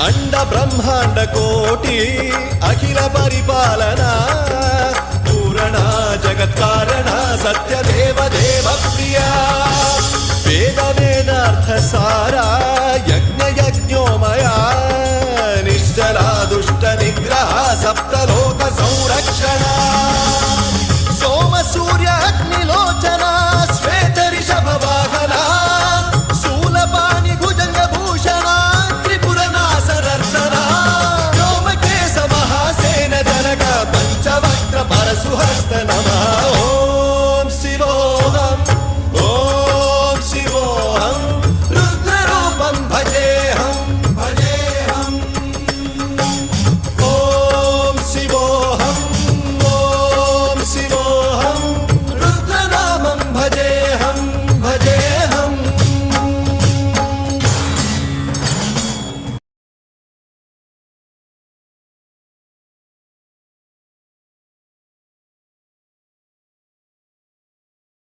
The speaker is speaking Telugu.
అండ బ్రహ్మాండ కోటి అఖిల పరిపాలన పూరణ జగత్కారణ సత్యదేవ దేవ ప్రియ వేద వేదార్థ సారా యజ్ఞ యజ్ఞోమయ